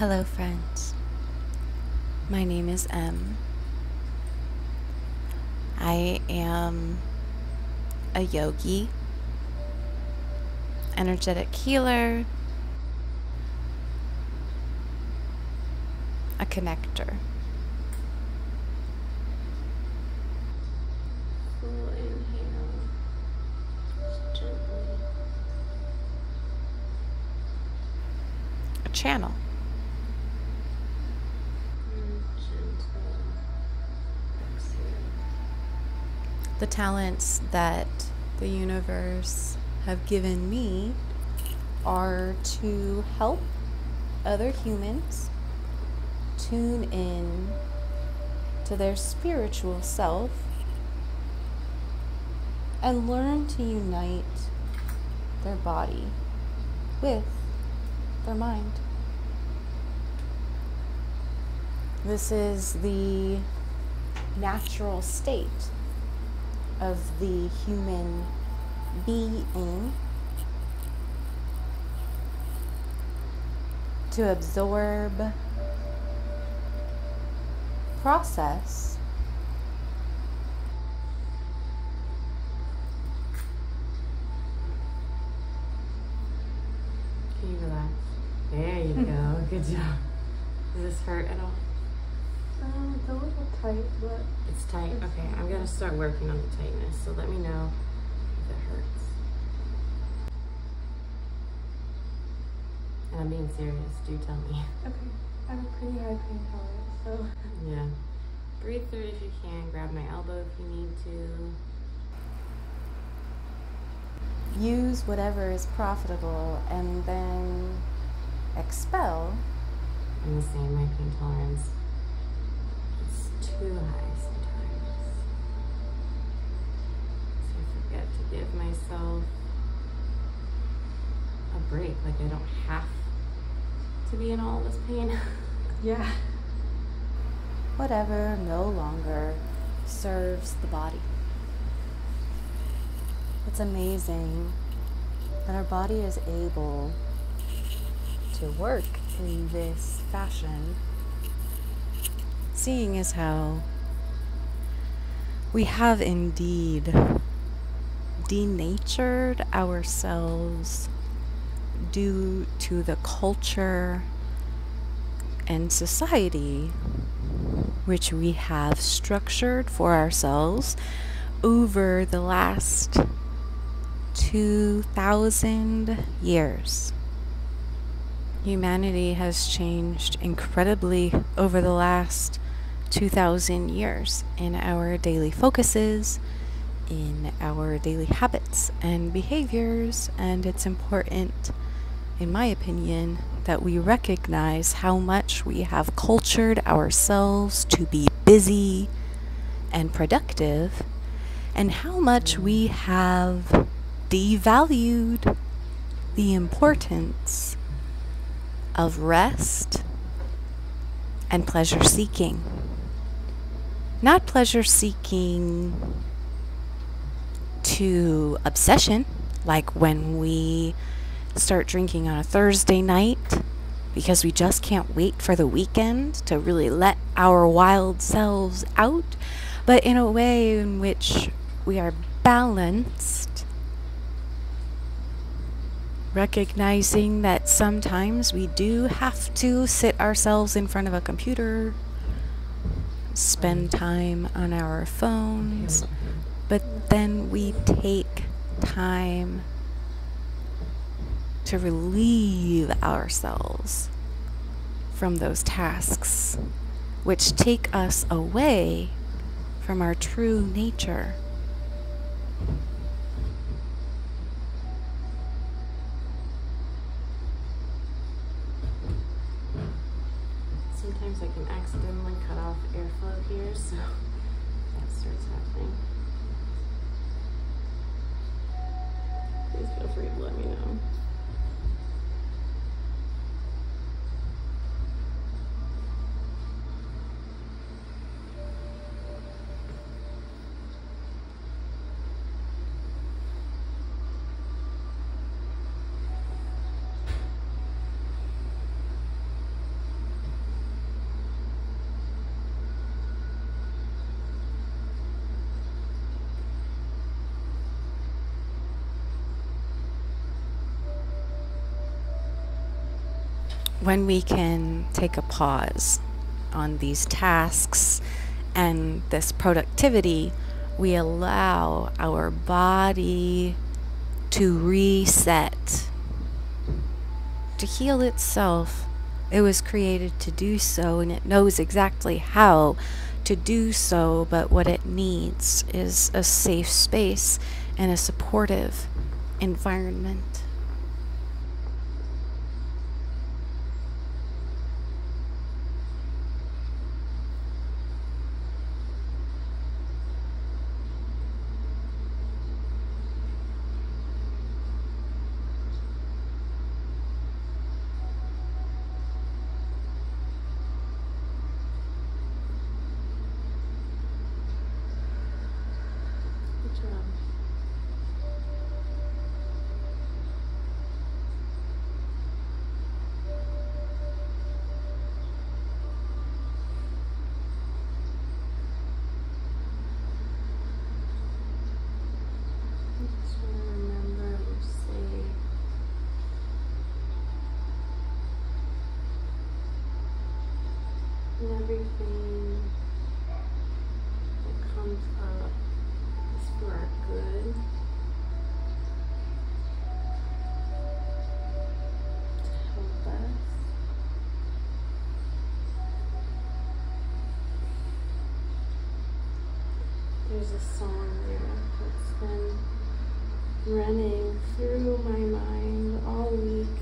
Hello friends, my name is Em. I am a yogi, energetic healer, a connector. Full inhale, just gently. A channel. The talents that the universe have given me are to help other humans tune in to their spiritual self and learn to unite their body with their mind. This is the natural state of the human being, to absorb, process, Can you relax? There you go. Good job. Does this hurt at all? It's a little tight, but It's tight? Okay, I'm going to start working on the tightness, so let me know if it hurts. And I'm being serious, do tell me. okay. I have a pretty high pain tolerance, so Yeah. Breathe through it if you can. Grab my elbow if you need to. use whatever is profitable, and then expel. I'm the same, my pain tolerance is too high sometimes. So I forget to give myself a break. Like I don't have to be in all this pain. yeah. Whatever no longer serves the body. It's amazing that our body is able to work in this fashion, seeing as how we have indeed denatured ourselves due to the culture and society which we have structured for ourselves over the last 2,000 years. Humanity has changed incredibly over the last 2,000 years in our daily focuses, in our daily habits and behaviors, and it's important, in my opinion, that we recognize how much we have cultured ourselves to be busy and productive, and how much we have devalued the importance of rest and pleasure seeking. Not pleasure seeking to obsession, like when we start drinking on a Thursday night because we just can't wait for the weekend to really let our wild selves out, but in a way in which we are balanced, recognizing that sometimes we do have to sit ourselves in front of a computer, spend time on our phones, but then we take time to relieve ourselves from those tasks, which take us away from our true nature. Sometimes I can accidentally cut off airflow here, so that starts happening. Please feel free to let me know. when we can take a pause on these tasks and this productivity, we allow our body to reset, to heal itself. It was created to do so, and it knows exactly how to do so, but what it needs is a safe space and a supportive environment. Good job. I just want to remember to say everything that comes up is for our good, to help us. There's a song there that's been running through my mind all week.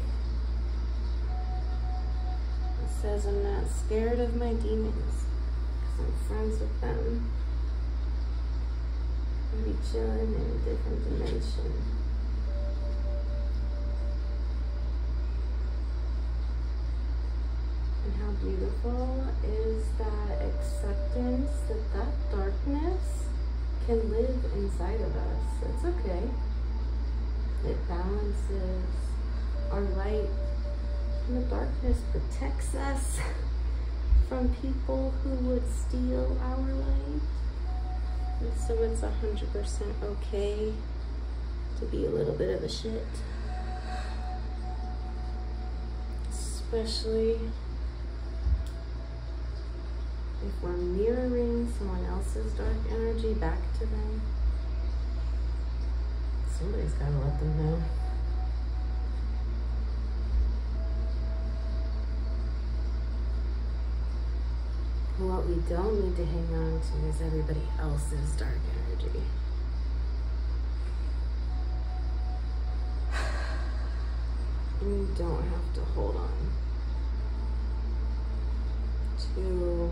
It says, I'm not scared of my demons because I'm friends with them. I'll be chilling in a different dimension. And how beautiful is that acceptance that that darkness can live inside of us. It's okay. It balances our light, and the darkness protects us from people who would steal our light. And so it's 100% okay to be a little bit of a shit. Especially if we're mirroring someone else's dark energy back to them. Somebody's gotta let them know. What we don't need to hang on to is everybody else's dark energy. And you don't have to hold on to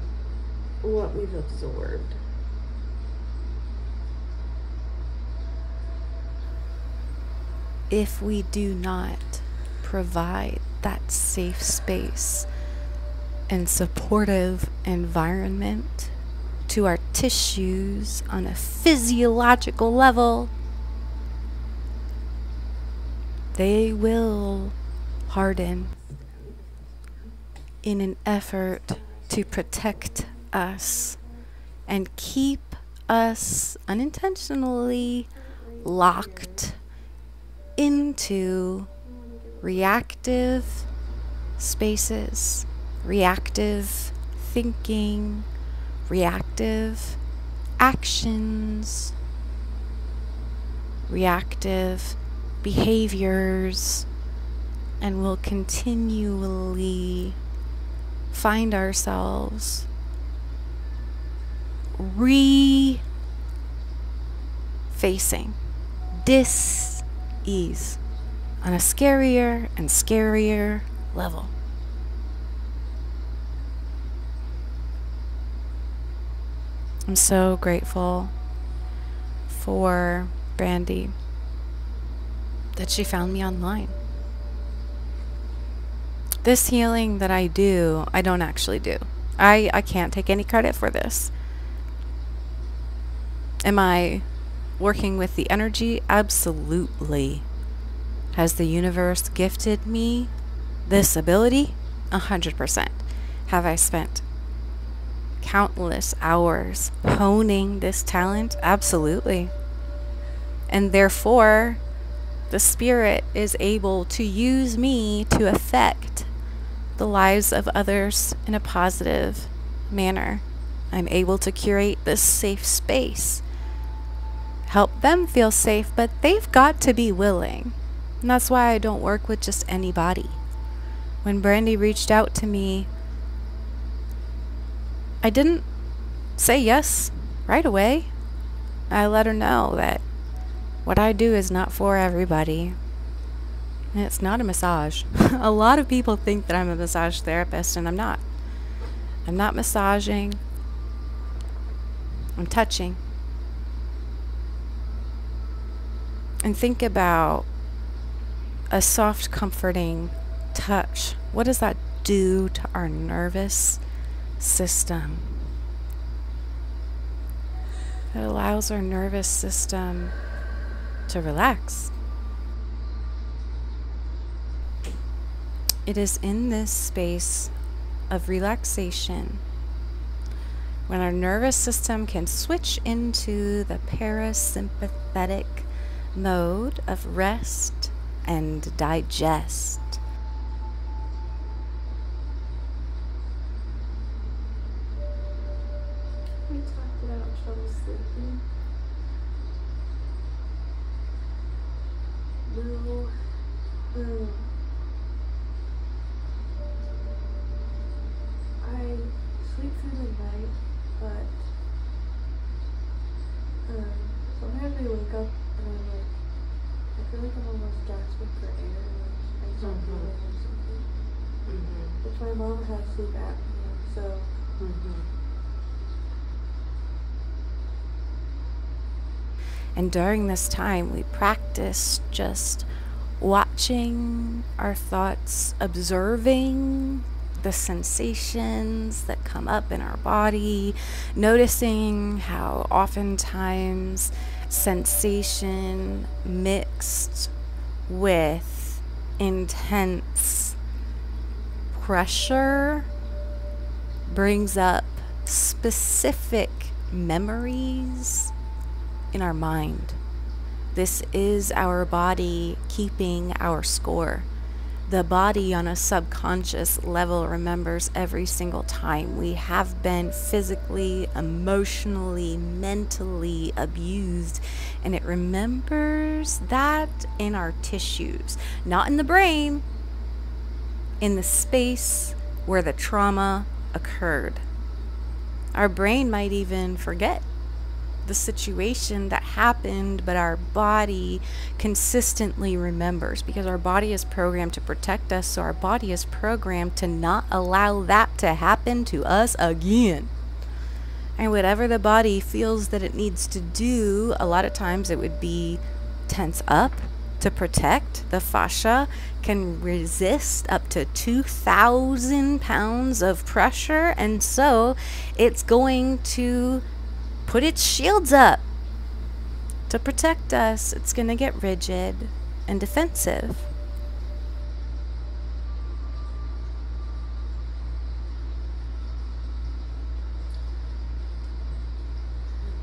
what we've absorbed. If we do not provide that safe space and supportive environment to our tissues on a physiological level, they will harden in an effort to protect us and keep us unintentionally locked into reactive spaces, reactive thinking, reactive actions, reactive behaviors, and will continually find ourselves facing dis-ease on a scarier and scarier level. I'm so grateful for Brandi that she found me online. This healing that I do, I don't actually do. I can't take any credit for this. Am I working with the energy? Absolutely. Has the universe gifted me this ability? 100%. Have I spent countless hours honing this talent? Absolutely. And therefore, the spirit is able to use me to affect the lives of others in a positive manner. I'm able to curate this safe space, help them feel safe, but they've got to be willing. And that's why I don't work with just anybody. When Brandi reached out to me, I didn't say yes right away. I let her know that what I do is not for everybody. And it's not a massage. A lot of people think that I'm a massage therapist, and I'm not. I'm not massaging. I'm touching. And think about a soft, comforting touch. What does that do to our nervous system? It allows our nervous system to relax. It is in this space of relaxation when our nervous system can switch into the parasympathetic mode of rest and digest. We talked about trouble sleeping. No. I sleep through the night, but sometimes I wake up and I'm like, I feel like I'm almost gasping for air, and I start breathing or something. Which my mom has sleep apnea, so. And during this time, we practice just watching our thoughts, observing the sensations that come up in our body, noticing how oftentimes sensation mixed with intense pressure brings up specific memories in our mind. This is our body keeping our score. The body on a subconscious level remembers every single time we have been physically, emotionally, mentally abused, and it remembers that in our tissues, not in the brain, in the space where the trauma occurred. Our brain might even forget the situation that happened, but our body consistently remembers, because our body is programmed to protect us, so our body is programmed to not allow that to happen to us again. And whatever the body feels that it needs to do, a lot of times it would be tense up to protect. The fascia can resist up to 2,000 pounds of pressure, and so it's going to put its shields up to protect us. It's going to get rigid and defensive.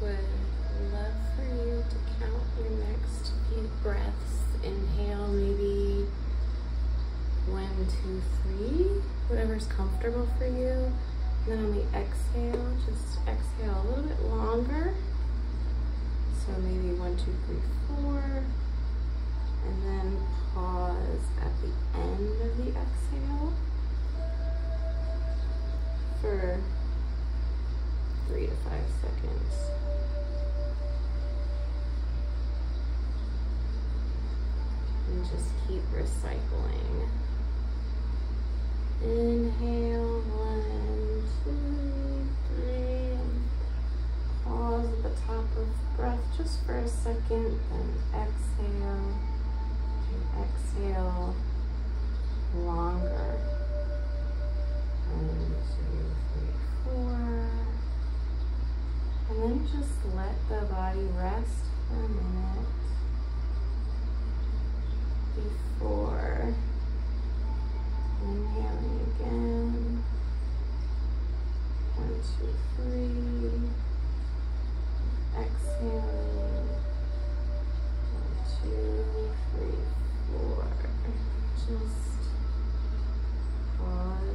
I would love for you to count your next few breaths. Inhale maybe 1, 2, 3, whatever's comfortable for you. And then on the exhale, just exhale a little bit longer. So maybe 1, 2, 3, 4. And then pause at the end of the exhale for 3 to 5 seconds. And just keep recycling. Inhale, 1, 2, 3, and pause at the top of breath just for a second, then exhale, and exhale longer. 1, 2, 3, 4, and then just let the body rest for a minute before inhaling again. 1, 2, 3. Exhaling. 1, 2, 3, 4. Just pause.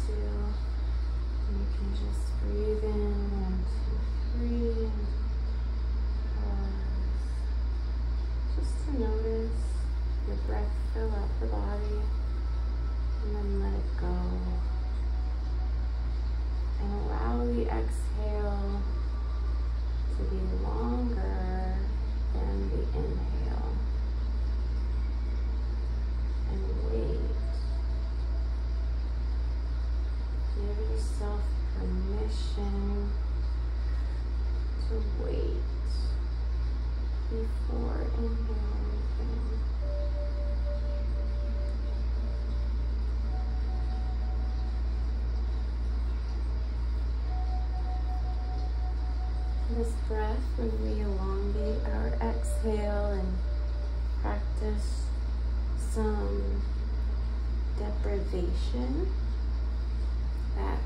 to. And you can just breathe in, 1, 2, 3, and pause. Just to notice your breath fill up the body, and then let it go. And allow the exhale to be longer than the inhale. And wait. Give yourself permission to wait before inhaling again. This breath, when we elongate our exhale and practice some deprivation, that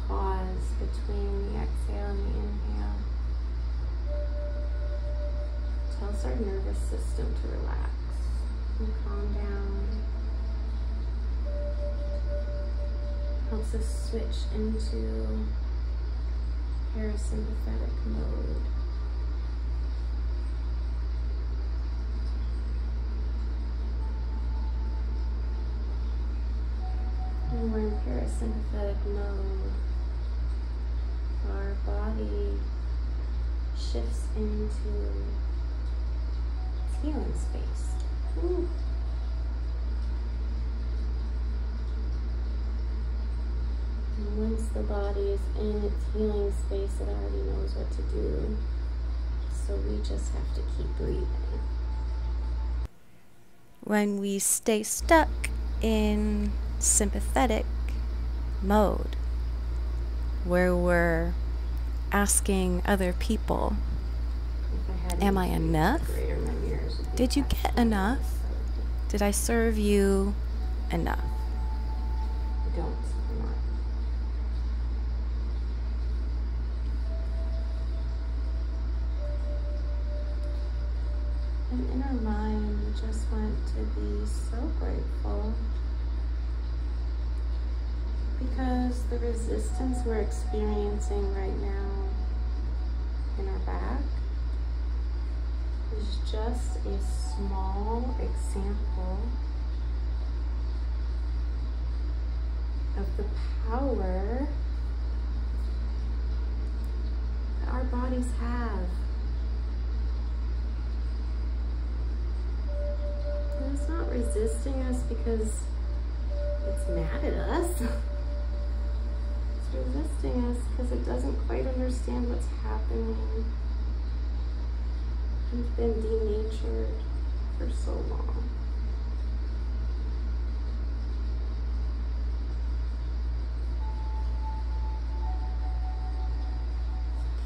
pause between the exhale and the inhale, tells our nervous system to relax and calm down. Helps us switch into parasympathetic mode. When we're in parasympathetic mode, our body shifts into its healing space. Ooh. And once the body is in its healing space, it already knows what to do. So we just have to keep breathing. When we stay stuck in sympathetic mode, where we're asking other people, am I enough? Did you get enough? Did I serve you enough? Don't. And in our mind, we just want to be so grateful because the resistance we're experiencing right now in our back is just a small example of the power that our bodies have. And it's not resisting us because it's mad at us. It's resisting us because it doesn't quite understand what's happening. We've been denatured for so long.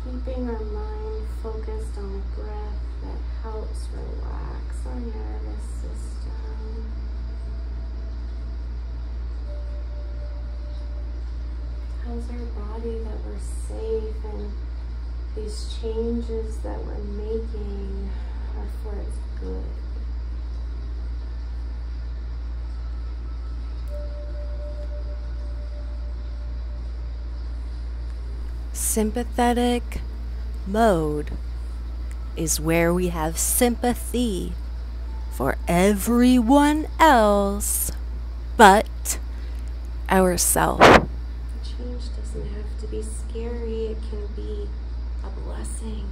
Keeping our mind focused on the breath that helps relax our nervous system. Tells our body that we're safe and these changes that we're making are for its good. Sympathetic mode is where we have sympathy for everyone else but ourselves. Change doesn't have to be scary, it can be a blessing.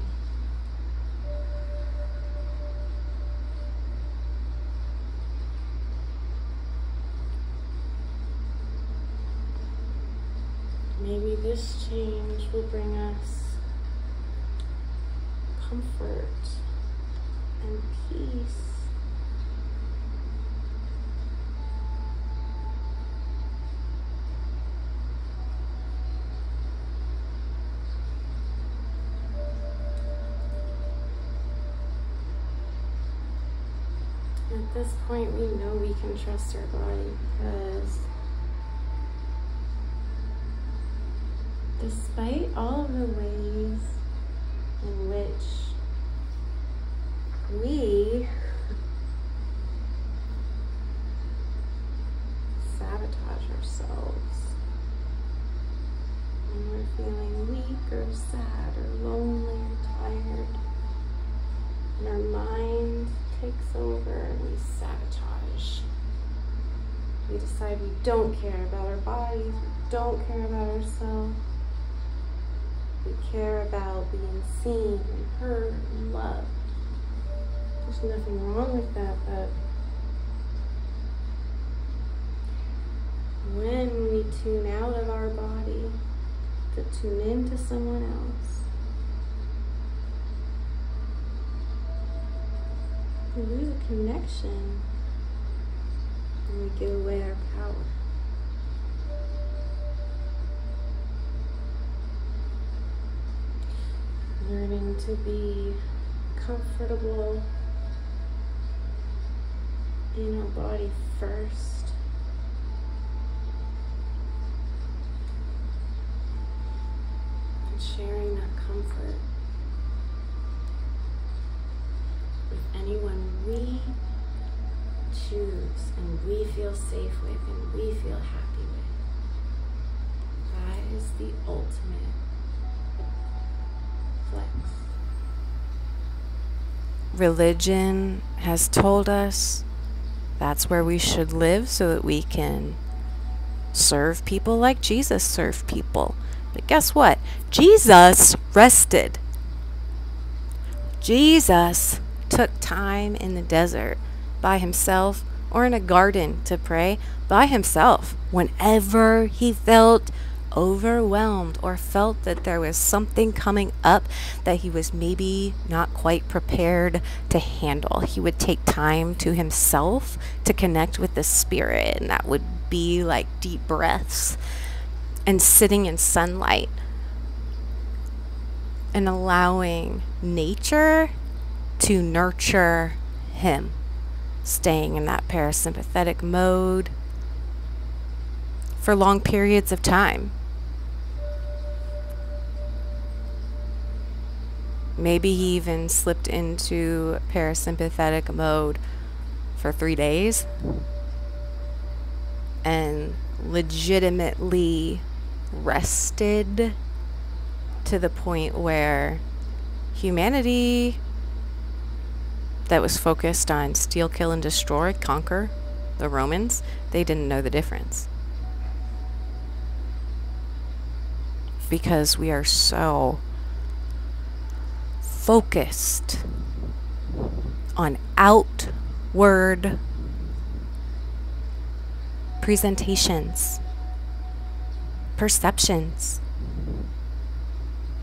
Maybe this change will bring us comfort and peace. At this point, we know we can trust our body because despite all of the ways in which we sabotage ourselves, or sad or lonely or tired. And our mind takes over and we sabotage. We decide we don't care about our bodies, we don't care about ourselves. We care about being seen and heard and loved. There's nothing wrong with that, but when we tune out of our body to tune into someone else, we lose a connection and we give away our power. Learning to be comfortable in our body first. And sharing that comfort with anyone we choose and we feel safe with and we feel happy with. That is the ultimate flex. Religion has told us that's where we should live so that we can serve people like Jesus served people. But guess what? Jesus rested. Jesus took time in the desert by himself or in a garden to pray by himself whenever he felt overwhelmed or felt that there was something coming up that he was maybe not quite prepared to handle. He would take time to himself to connect with the spirit, and that would be like deep breaths and sitting in sunlight and allowing nature to nurture him, staying in that parasympathetic mode for long periods of time. Maybe he even slipped into parasympathetic mode for 3 days and legitimately rested to the point where humanity that was focused on steal, kill, and destroy, conquer the Romans, they didn't know the difference. Because we are so focused on outward presentations, perceptions,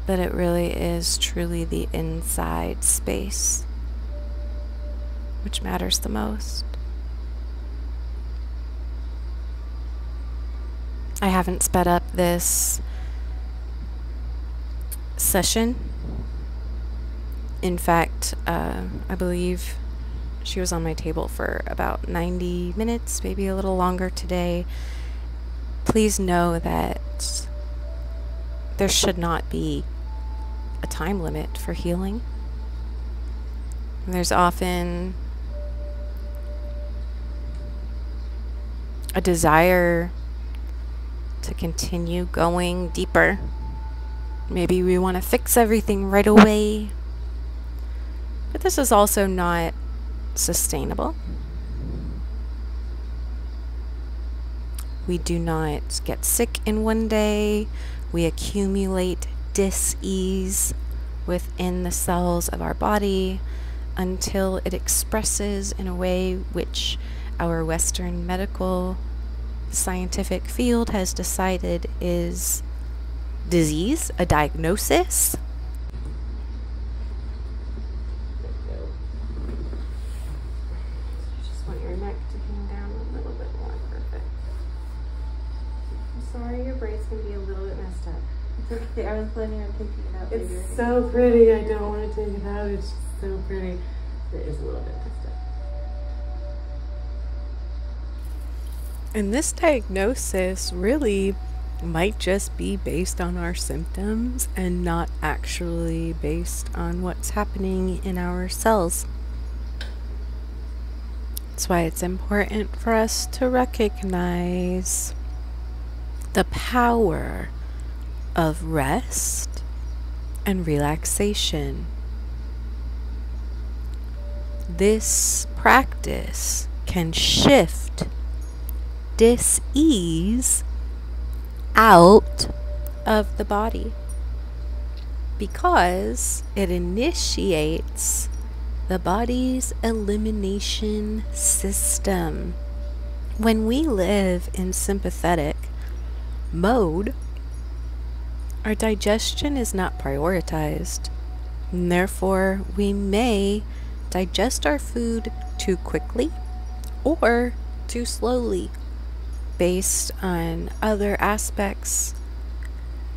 but it really is truly the inside space which matters the most. I haven't sped up this session. In fact, I believe she was on my table for about 90 minutes, maybe a little longer today. Please know that there should not be a time limit for healing. There's often a desire to continue going deeper. Maybe we want to fix everything right away. But this is also not sustainable. We do not get sick in one day. We accumulate dis-ease within the cells of our body until it expresses in a way which our Western medical scientific field has decided is disease, a diagnosis. Okay, I was planning on taking it out later. It's so pretty. I don't want to take it out. It's so pretty. It is a little bit messed up. And this diagnosis really might just be based on our symptoms and not actually based on what's happening in our cells. That's why it's important for us to recognize the power of rest and relaxation. This practice can shift dis-ease out of the body because it initiates the body's elimination system. When we live in sympathetic mode, our digestion is not prioritized, and therefore we may digest our food too quickly or too slowly based on other aspects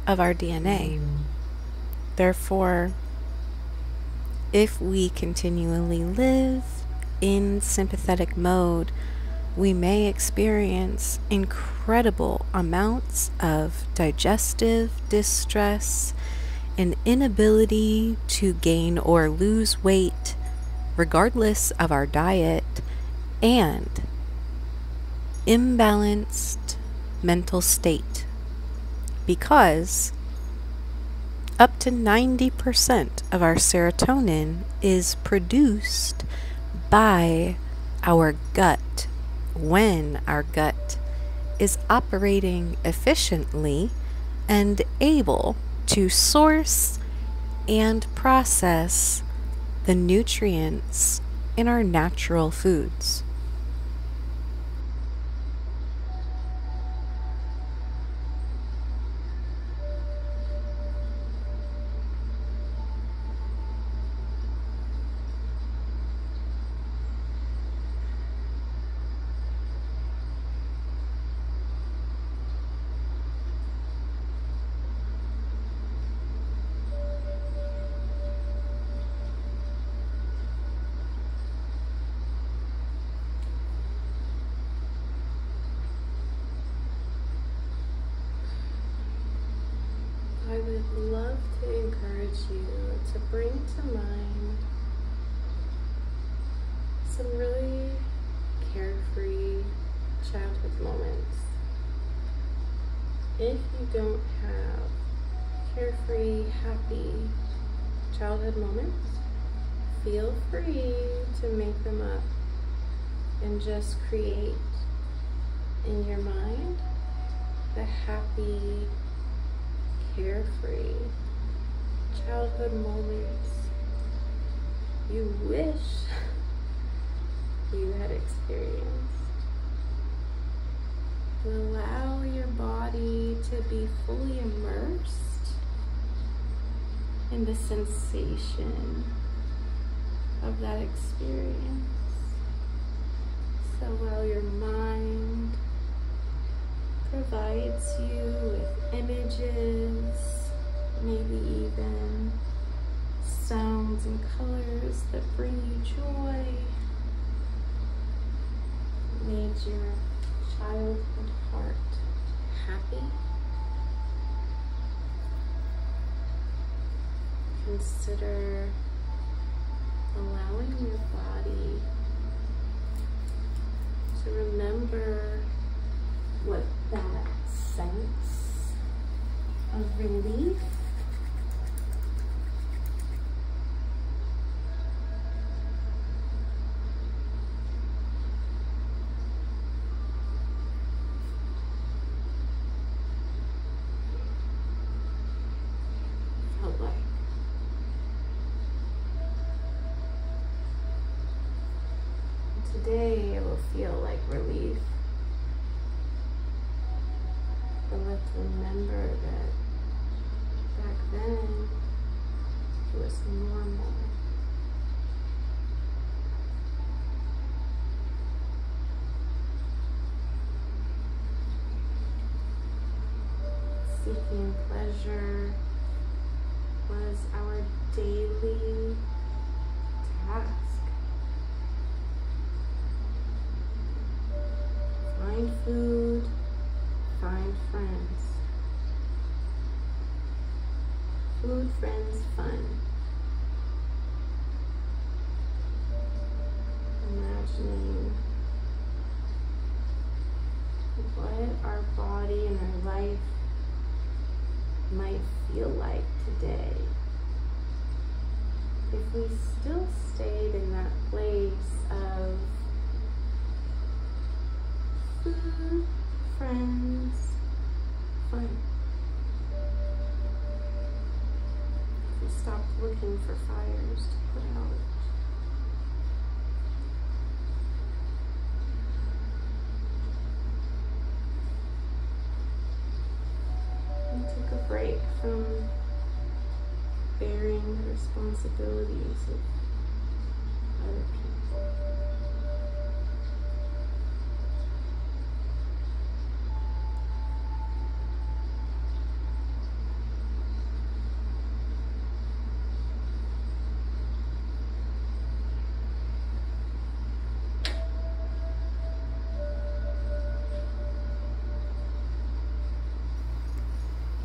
of our DNA. Therefore, if we continually live in sympathetic mode, we may experience incredible amounts of digestive distress, an inability to gain or lose weight regardless of our diet, and imbalanced mental state, because up to 90% of our serotonin is produced by our gut when our gut is operating efficiently and able to source and process the nutrients in our natural foods. I would love to encourage you to bring to mind some really carefree childhood moments. If you don't have carefree, happy childhood moments, feel free to make them up and just create in your mind the happy, carefree childhood moments you wish you had experienced. Allow your body to be fully immersed in the sensation of that experience. So while your mind provides you with images, maybe even sounds and colors that bring you joy, made your childhood heart happy, consider allowing your body to remember what that sense of relief felt like. Today it will feel like relief. But let's remember that back then it was normal. Seeking pleasure was our daily task. Find food, find friends. Food, friends, fun. Imagining what our body and our life might feel like today if we still stayed in that place of food, friends, fun. If we stopped looking for fires to put out. And took a break from bearing the responsibilities of other people.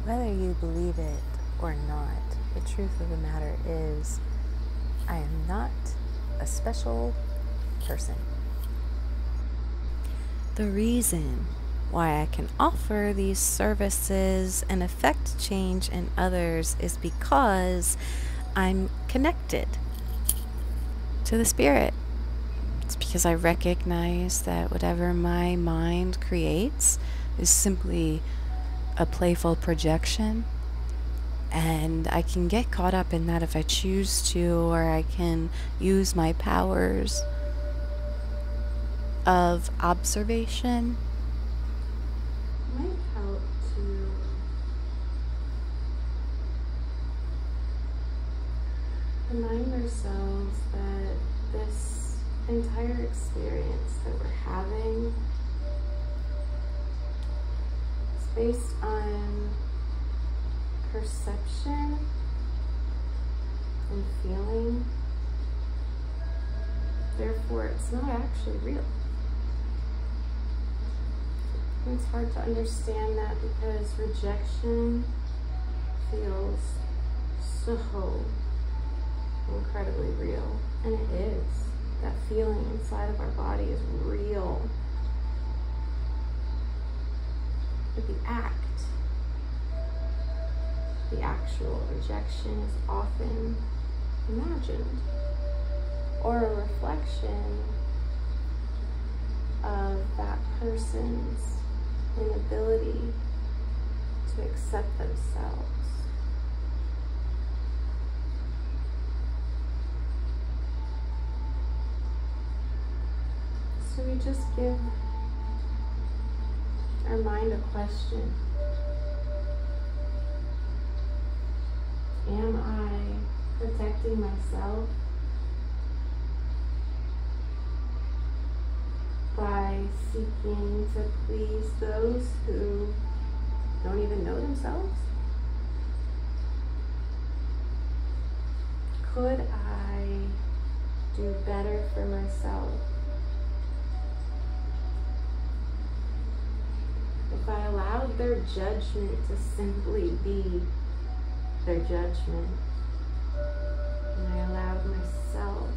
Whether you believe it or not, the truth of the matter is, I am not a special person. The reason why I can offer these services and affect change in others is because I'm connected to the spirit. It's because I recognize that whatever my mind creates is simply a playful projection, and I can get caught up in that if I choose to, or I can use my powers of observation. It might help to remind ourselves that this entire experience that we're having is based on perception and feeling. Therefore, it's not actually real. It's hard to understand that because rejection feels so incredibly real. And it is. That feeling inside of our body is real. But the actual rejection is often imagined, or a reflection of that person's inability to accept themselves. So we just give our mind a question. Am I protecting myself by seeking to please those who don't even know themselves? Could I do better for myself if I allowed their judgment to simply be their judgment, and I allowed myself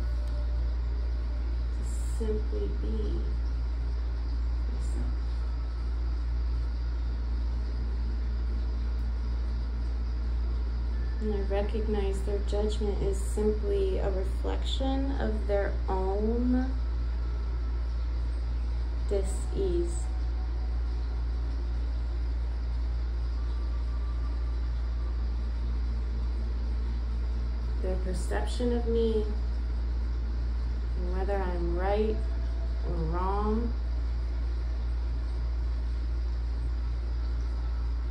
to simply be myself? And I recognize their judgment is simply a reflection of their own dis-ease. Their perception of me, and whether I'm right or wrong,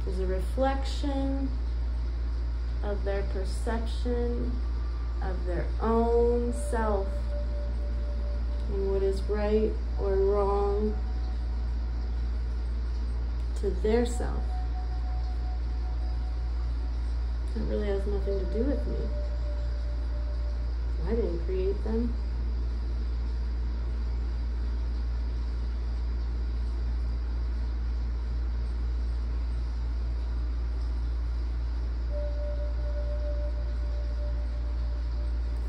is a reflection of their perception of their own self and what is right or wrong to their self. It really has nothing to do with me. I didn't create them.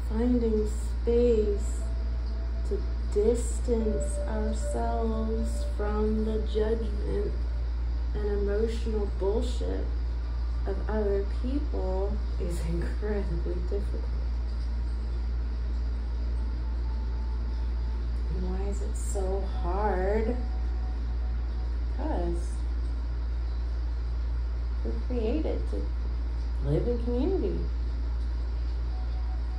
Finding space to distance ourselves from the judgment and emotional bullshit of other people is incredibly difficult. is it so hard? Because we're created to live in community,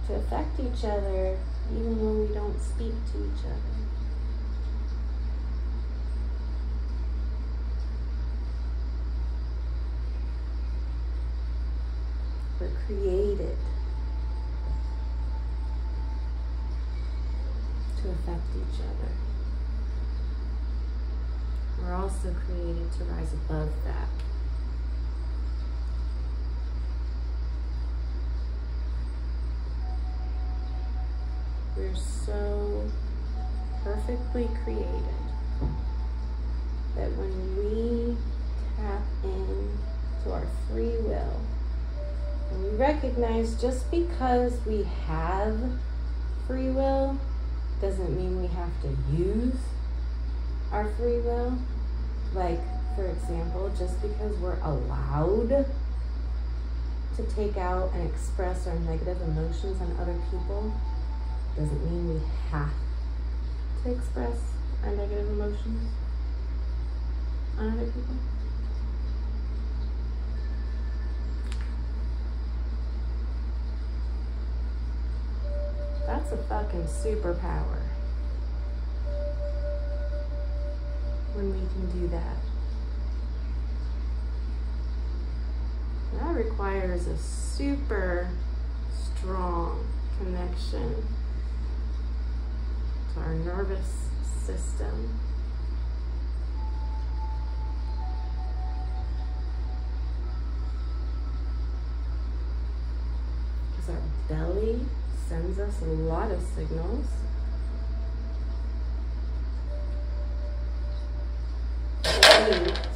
to affect each other even when we don't speak to each other. We're created to affect each other. We're also created to rise above that. We're so perfectly created that when we tap into our free will, and we recognize just because we have free will doesn't mean we have to use our free will. Like, for example, just because we're allowed to take out and express our negative emotions on other people doesn't mean we have to express our negative emotions on other people. That's a fucking superpower when we can do that. That requires a super strong connection to our nervous system. Because our belly sends us a lot of signals.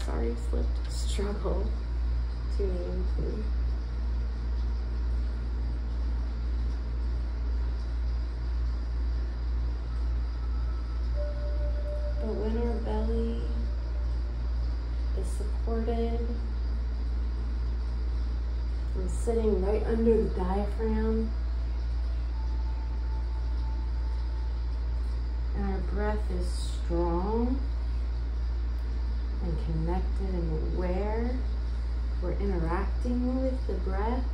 Sorry, slipped. Struggle tuning into. But when our belly is supported and sitting right under the diaphragm, and our breath is strong and connected and aware, we're interacting with the breath,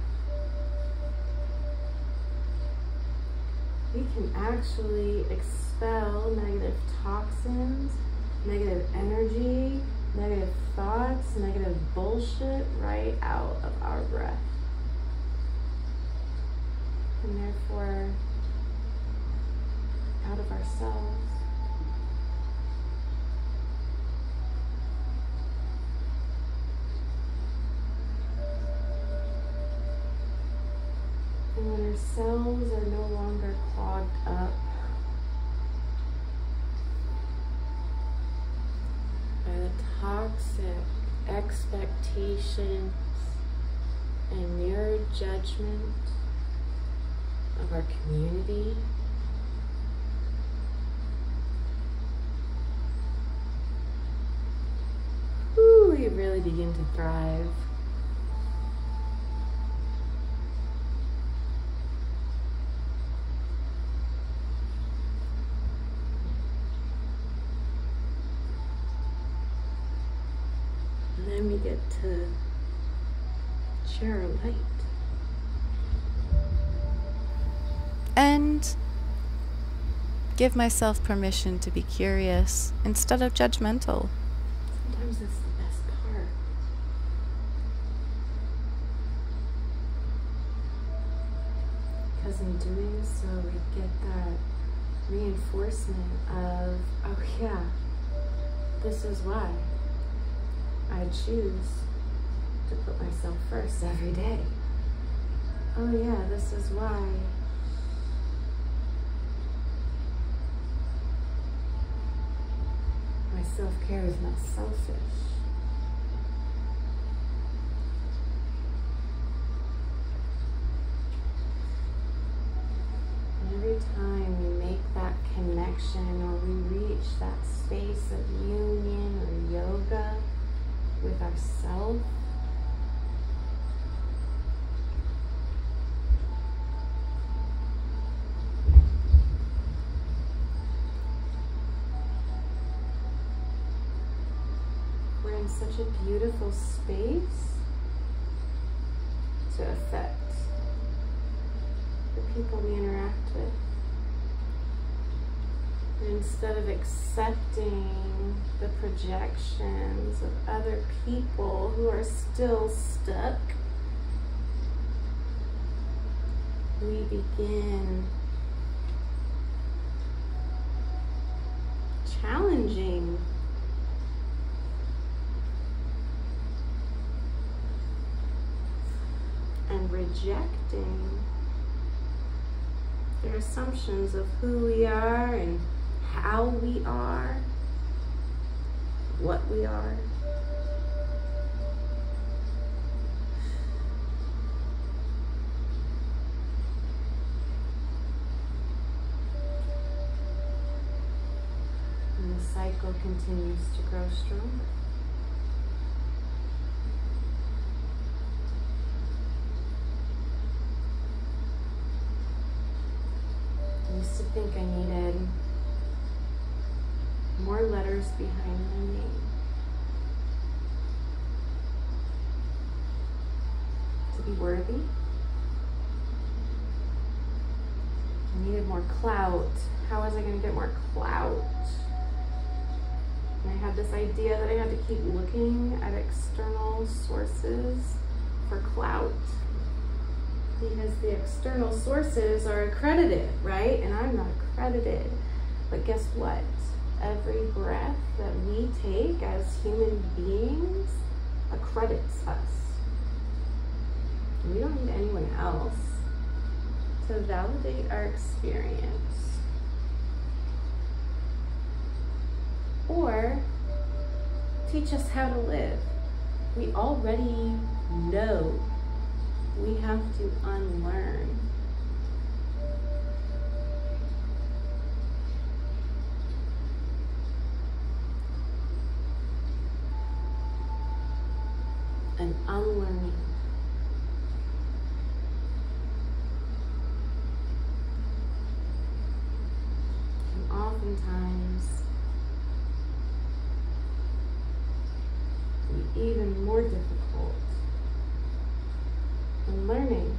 we can actually expel negative toxins, negative energy, negative thoughts, negative bullshit right out of our breath. And therefore, out of ourselves. And when our cells are no longer clogged up by the toxic expectations and mirrored judgment of our community, we really begin to thrive. And then we get to share our light. And give myself permission to be curious instead of judgmental. Sometimes that's the best part. Because in doing so, we get that reinforcement of, oh yeah, this is why I choose to put myself first every day. Oh yeah, this is why my self-care is not selfish. And every time we make that connection or we reach that space of union or yoga with ourself, such a beautiful space to affect the people we interact with. And instead of accepting the projections of other people who are still stuck, we begin challenging and rejecting their assumptions of who we are and how we are, what we are. And the cycle continues to grow stronger. I used to think I needed more letters behind my name to be worthy. I needed more clout. How was I going to get more clout? And I had this idea that I had to keep looking at external sources for clout, because the external sources are accredited, right? And I'm not accredited. But guess what? Every breath that we take as human beings accredits us. And we don't need anyone else to validate our experience or teach us how to live. We already know. We have to unlearn. And unlearning. And oftentimes be even more difficult than learning.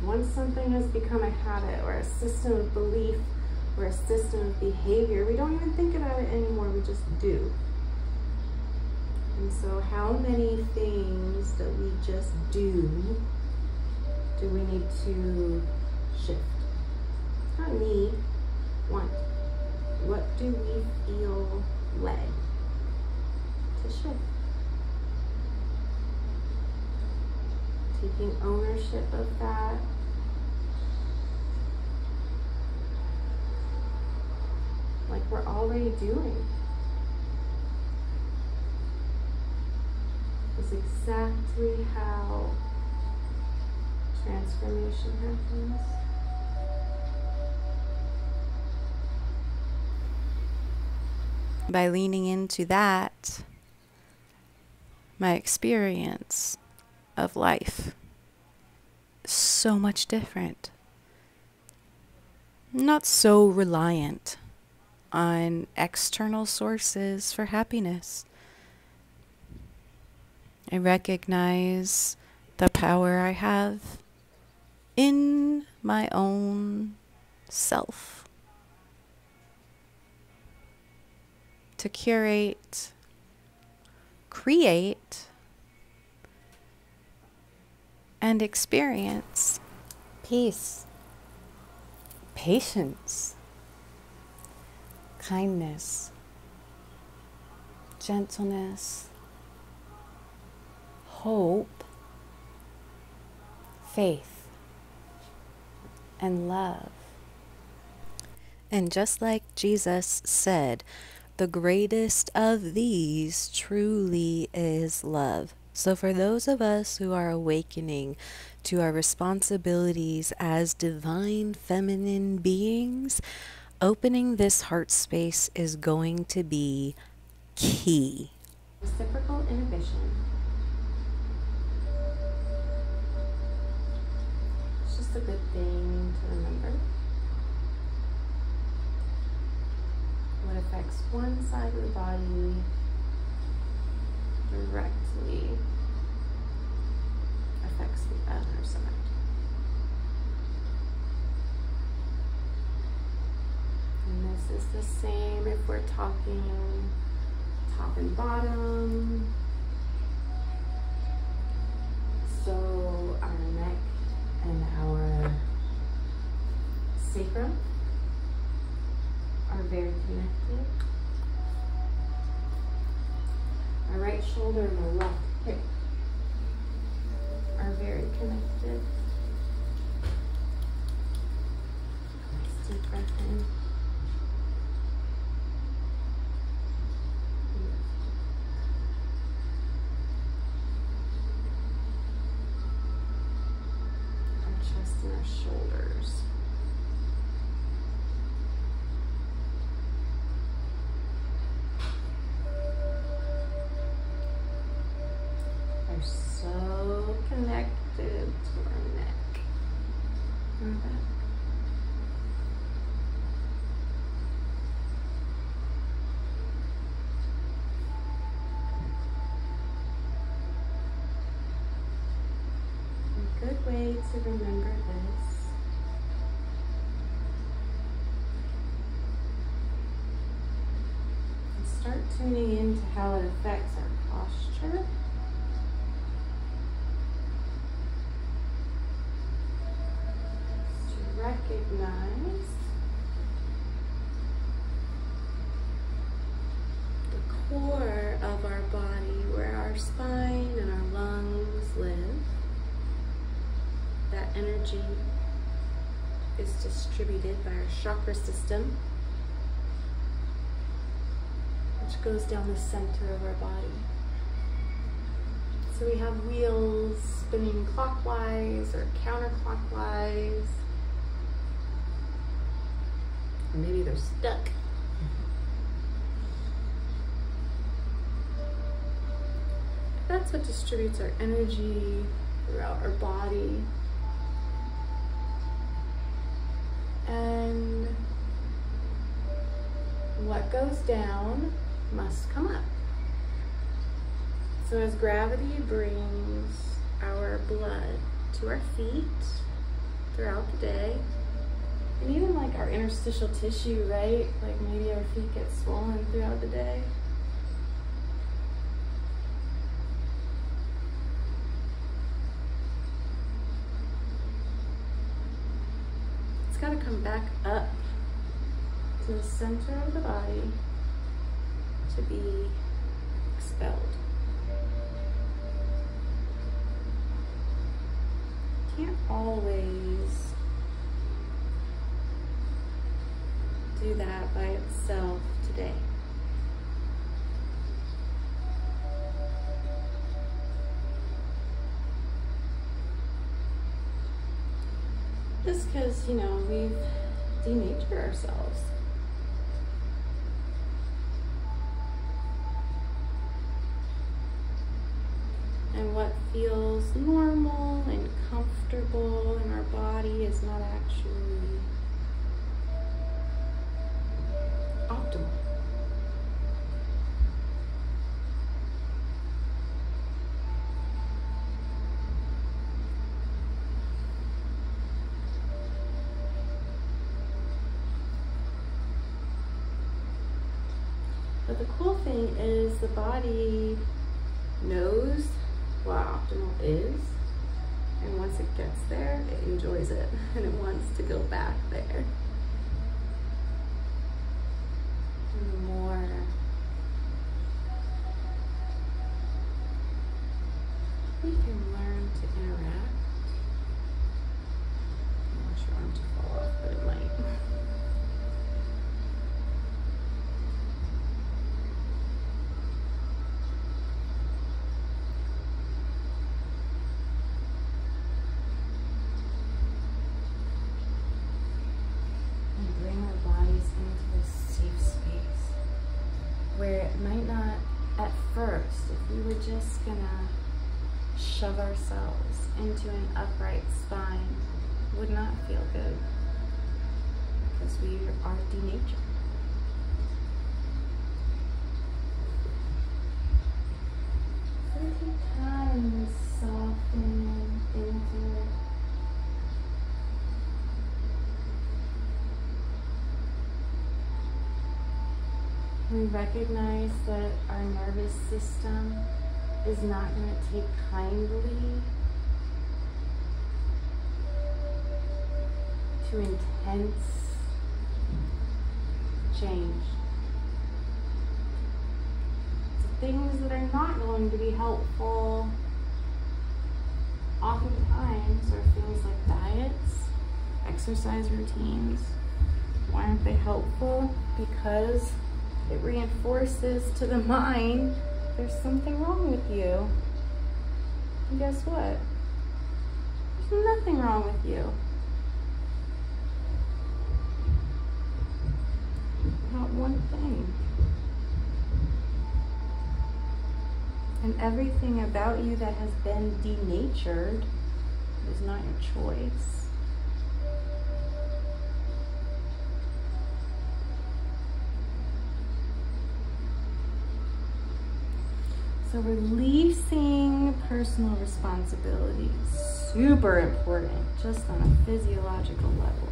Once something has become a habit or a system of belief or a system of behavior, we don't even think about it anymore, we just do. And so how many things that we just do we need to shift? Not need, want. What do we feel led to shift? Taking ownership of that. Like we're already doing. Is exactly how transformation happens. By leaning into that, my experience of life is so much different. Not so reliant on external sources for happiness. I recognize the power I have in my own self to curate, create, and experience peace, patience, kindness, gentleness, hope, faith, and love. And just like Jesus said, the greatest of these truly is love. So for those of us who are awakening to our responsibilities as divine feminine beings, opening this heart space is going to be key. Reciprocal inhibition. It's just a good thing to remember. what affects one side of the body directly affects the other side. And this is the same if we're talking top and bottom. So our neck and our sacrum are very connected. Our right shoulder and our left hip are very connected. Nice deep breath in. Our chest and our shoulders. So connected to our neck and back. A good way to remember this and start tuning into how it affects our posture. Recognize the core of our body, where our spine and our lungs live. That energy is distributed by our chakra system, which goes down the center of our body. So we have wheels spinning clockwise or counterclockwise. Maybe they're stuck. That's what distributes our energy throughout our body. And what goes down must come up. So as gravity brings our blood to our feet throughout the day, and even like our interstitial tissue, right? Like maybe our feet get swollen throughout the day. It's got to come back up to the center of the body to be expelled. Can't always do that by itself today. Just because, you know, we've denatured ourselves. And what feels normal and comfortable in our body is not actually optimal. But the cool thing is the body knows what optimal is, and once it gets there, it enjoys it and it wants to go back there. And the more we can learn to interact, I want your arm to fall off, but it might. Just gonna shove ourselves into an upright spine would not feel good because we are denatured. recognize that our nervous system is not going to take kindly to intense change. So things that are not going to be helpful oftentimes are things like diets, exercise routines. Why aren't they helpful? Because it reinforces to the mind there's something wrong with you. And guess what? There's nothing wrong with you. Not one thing. And everything about you that has been denatured is not your choice. So releasing personal responsibilities, super important, just on a physiological level.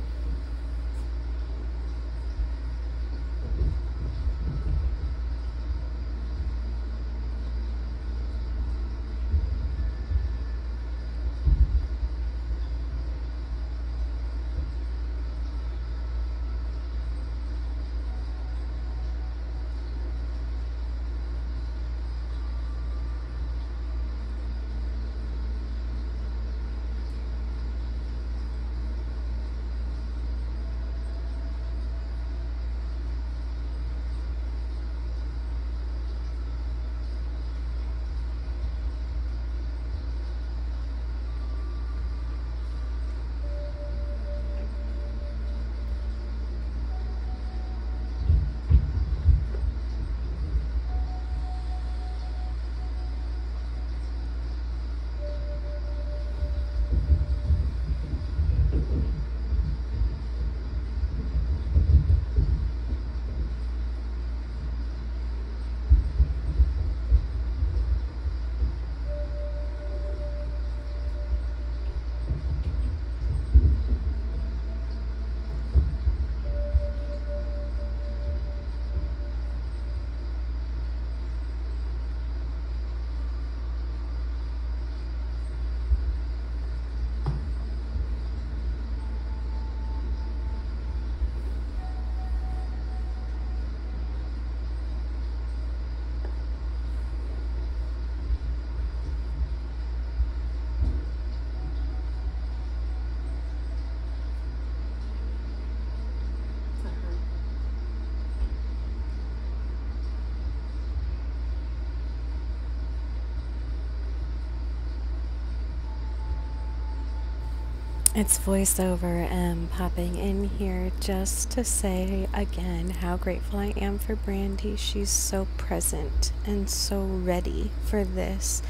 It's voiceover and popping in here just to say again how grateful I am for Brandi. She's so present and so ready for this.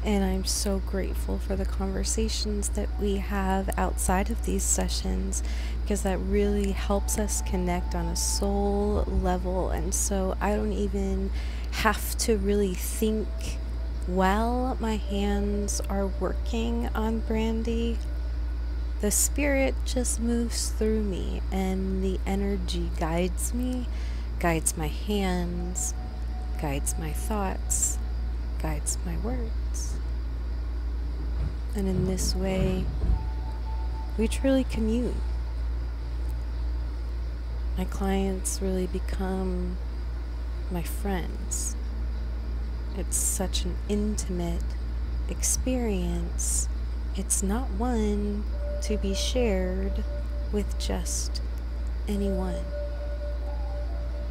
And I'm so grateful for the conversations that we have outside of these sessions, because that really helps us connect on a soul level. And so I don't even have to really think while my hands are working on Brandi. The spirit just moves through me, and the energy guides me, guides my hands, guides my thoughts, guides my words. And in this way, we truly commune. My clients really become my friends. It's such an intimate experience. It's not one to be shared with just anyone.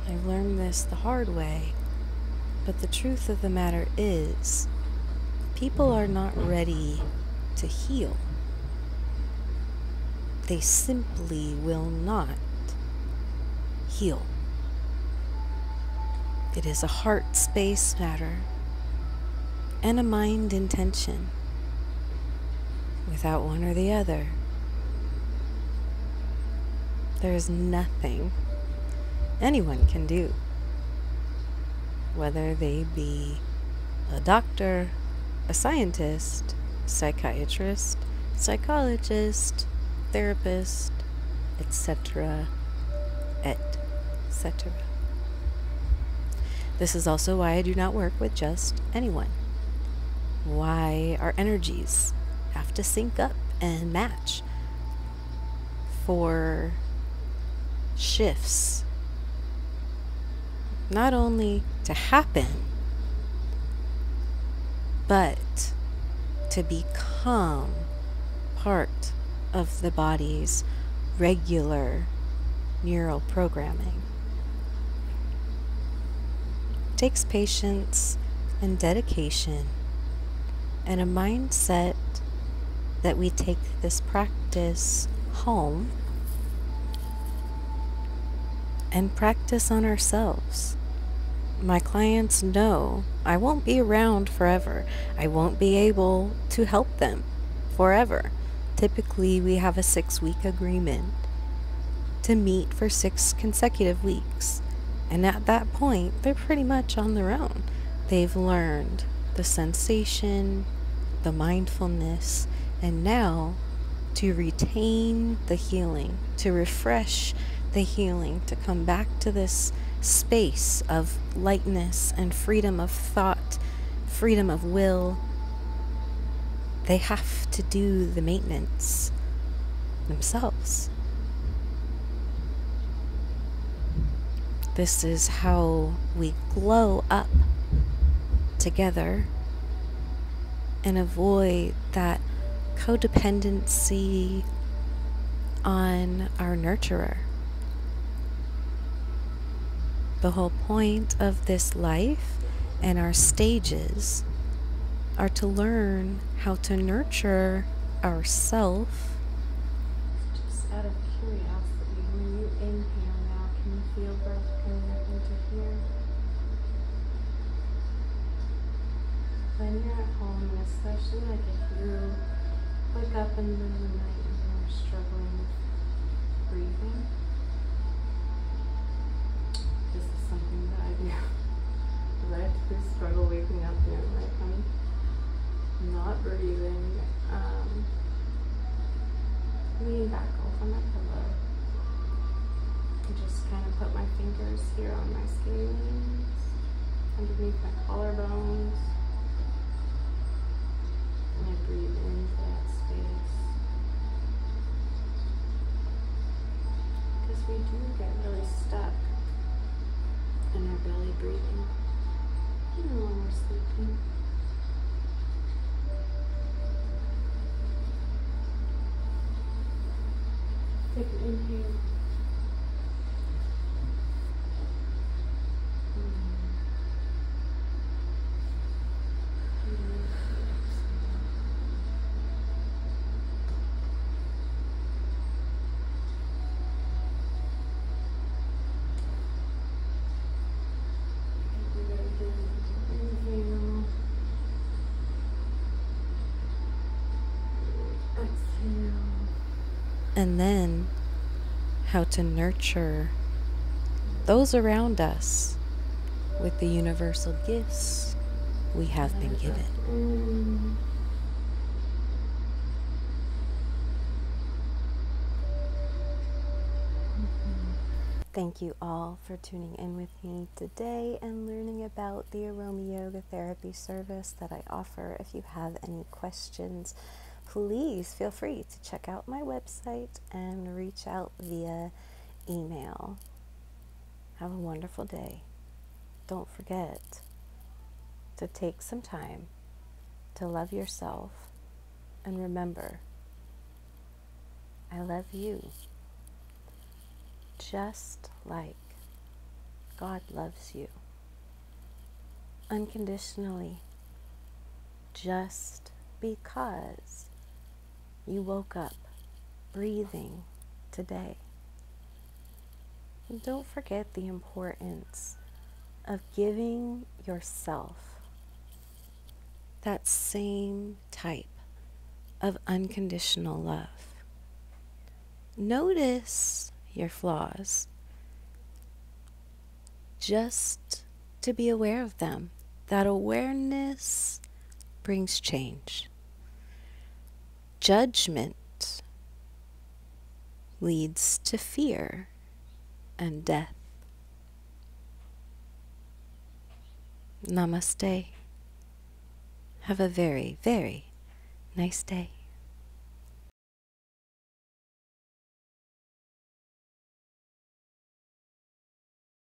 I learned this the hard way, but the truth of the matter is, people are not ready to heal. They simply will not heal. It is a heart space matter and a mind intention. Without one or the other, there's nothing anyone can do, whether they be a doctor, a scientist, psychiatrist, psychologist, therapist, etc., etc. This is also why I do not work with just anyone. Why our energies have to sync up and match for shifts not only to happen, but to become part of the body's regular neural programming. It takes patience and dedication and a mindset that we take this practice home and practice on ourselves. My clients know I won't be around forever. I won't be able to help them forever. Typically, we have a 6-week agreement to meet for 6 consecutive weeks. And at that point, they're pretty much on their own. They've learned the sensation, the mindfulness, and now to retain the healing, to refresh the healing, to come back to this space of lightness and freedom of thought, freedom of will. They have to do the maintenance themselves. This is how we glow up together and avoid that codependency on our nurturer. The whole point of this life and our stages are to learn how to nurture ourselves. Just out of curiosity, when you inhale now, can you feel breath coming up into here? When you're at home, and especially like if you wake up in the middle of the night and you're struggling with breathing, this is something that I do. Because I do struggle waking up and I'm like, I'm not breathing. Lean back over my pillow. And just kind of put my fingers here on my scalenes, underneath my collarbones. And I breathe into that space. Because we do get really stuck in our belly breathing, even when we're sleeping. Take an inhale. And then how to nurture those around us with the universal gifts we have been given. Thank you all for tuning in with me today and learning about the AromYogaTherapy service that I offer. If you have any questions, please feel free to check out my website and reach out via email. Have a wonderful day. Don't forget to take some time to love yourself and remember, I love you just like God loves you, unconditionally, just because you woke up breathing today. And don't forget the importance of giving yourself that same type of unconditional love. Notice your flaws, just to be aware of them. That awareness brings change. Judgment leads to fear and death. Namaste. Have a very, very nice day.